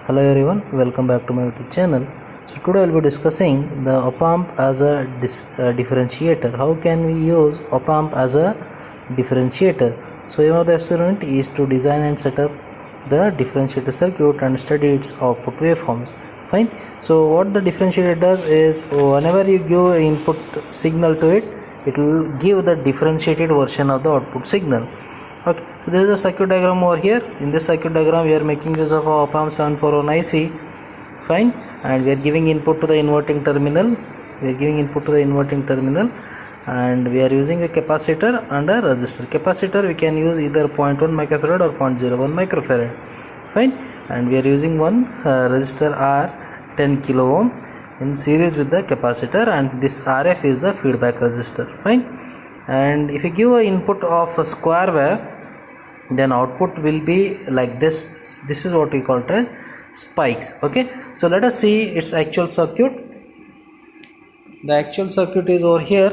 Hello everyone, welcome back to my YouTube channel. So today I'll be discussing the op-amp as a differentiator. How can we use op-amp as a differentiator? So aim of the experiment is to design and set up the differentiator circuit and study its output waveforms. Fine. So what the differentiator does is whenever you give input signal to it, it will give the differentiated version of the output signal. Okay, so this is a circuit diagram over here. In this circuit diagram we are making use of our op-amp 741 IC. Fine, and we are giving input to the inverting terminal. And we are using a capacitor and a resistor. Capacitor we can use either 0.1 microfarad or 0.01 microfarad. Fine, and we are using one resistor R 10 kilo ohm in series with the capacitor, and this RF is the feedback resistor. Fine, and if you give an input of a square wave, then output will be like this. This is what we call it as spikes. Okay, so let us see its actual circuit. The actual circuit is over here.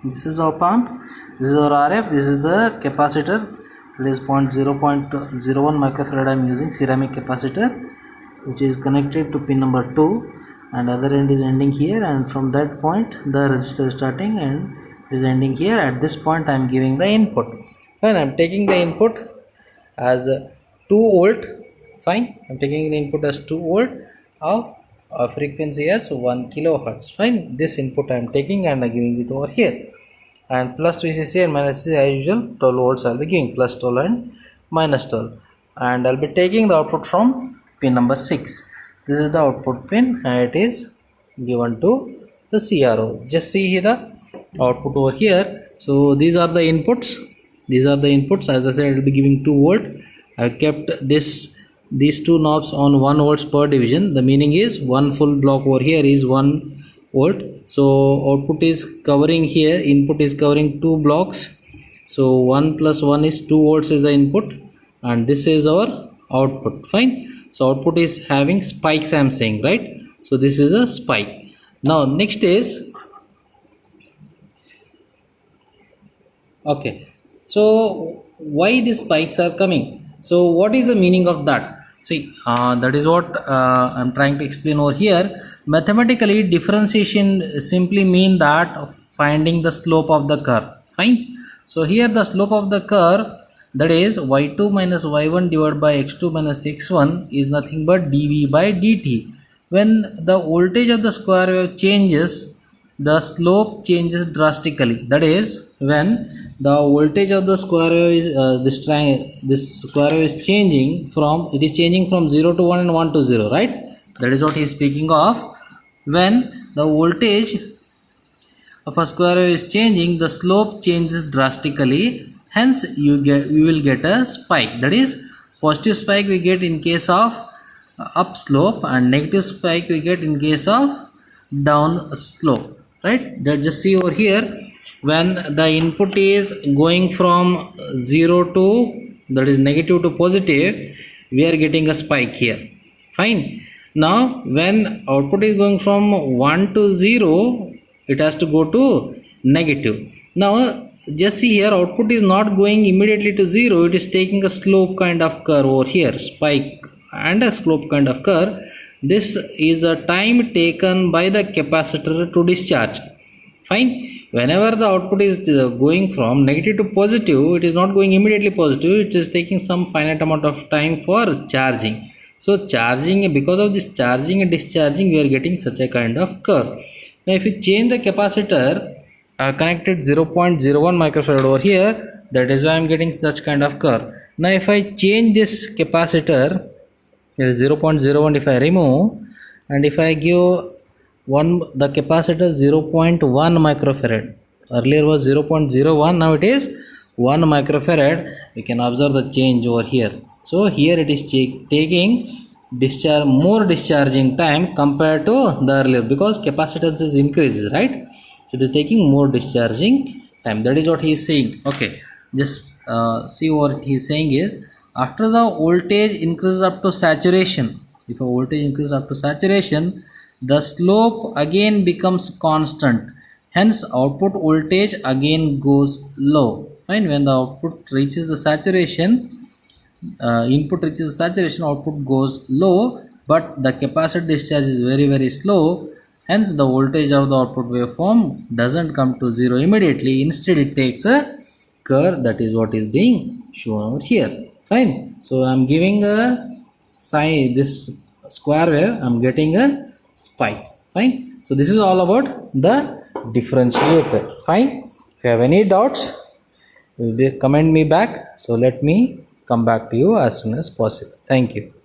This is op-amp, this is our RF, this is the capacitor. It is 0.01 microfarad. I am using ceramic capacitor, which is connected to pin number 2, and other end is ending here, and from that point the resistor is starting and is ending here. At this point I am giving the input. Fine, I am taking the input as 2 volt. Fine, I am taking the input as 2 volt of frequency as 1 kilohertz. Fine, this input I am taking and I am giving it over here, and plus VCC and minus VCC as usual 12 volts I will be giving, plus 12 and minus 12, and I will be taking the output from pin number 6. This is the output pin and it is given to the CRO. Just see here the output over here. So these are the inputs. As I said, I will be giving 2 volt. I have kept these two knobs on 1 volts per division. The meaning is one full block over here is 1 volt. So output is covering here, input is covering 2 blocks. So 1 plus 1 is 2 volts is the input, and this is our output. Fine. So output is having spikes, I am saying, right? So this is a spike. Now next is, okay, so why these spikes are coming? So what is the meaning of that? See, that is what I am trying to explain over here. Mathematically, differentiation simply mean that finding the slope of the curve. Fine. So here the slope of the curve, that is y2 minus y1 divided by x2 minus x1, is nothing but dv by dt. When the voltage of the square wave changes, the slope changes drastically. That is, when the voltage of the square wave is this square wave is changing from 0 to 1 and 1 to 0, right? That is what he is speaking of. When the voltage of a square wave is changing, the slope changes drastically. Hence, you will get a spike. That is, positive spike we get in case of up slope, and negative spike we get in case of down slope. Right? That just see over here. When the input is going from 0 to, that is negative to positive, we are getting a spike here. Fine. Now when output is going from 1 to 0, it has to go to negative. Now just see here, output is not going immediately to 0, it is taking a slope kind of curve over here, spike and a slope kind of curve. This is a time taken by the capacitor to discharge. Fine. Whenever the output is going from negative to positive, it is not going immediately positive, it is taking some finite amount of time for charging. So charging, because of this charging and discharging, we are getting such a kind of curve. Now if you change the capacitor, connected 0.01 microfarad over here, that is why I am getting such kind of curve. Now if I change this capacitor, here is 0.01, if I remove, and if I give the capacitor 0.1 microfarad, earlier was 0.01, now it is 1 microfarad. You can observe the change over here. So here it is taking more discharging time compared to the earlier, because capacitance is increased, right? So it is taking more discharging time. That is what he is saying. Okay, just see what he is saying is, after the voltage increases up to saturation, if a voltage increases up to saturation, the slope again becomes constant. Hence output voltage again goes low. Fine. When the output reaches the saturation, input reaches saturation, output goes low. but the capacitor discharge is very slow, hence the voltage of the output waveform doesn't come to zero immediately. Instead it takes a curve. That is what is being shown over here. Fine. So I'm giving a sign, this square wave, I'm getting a spikes. Fine. So this is all about the differentiator. Fine. If you have any doubts, you will comment me back. So let me come back to you as soon as possible. Thank you.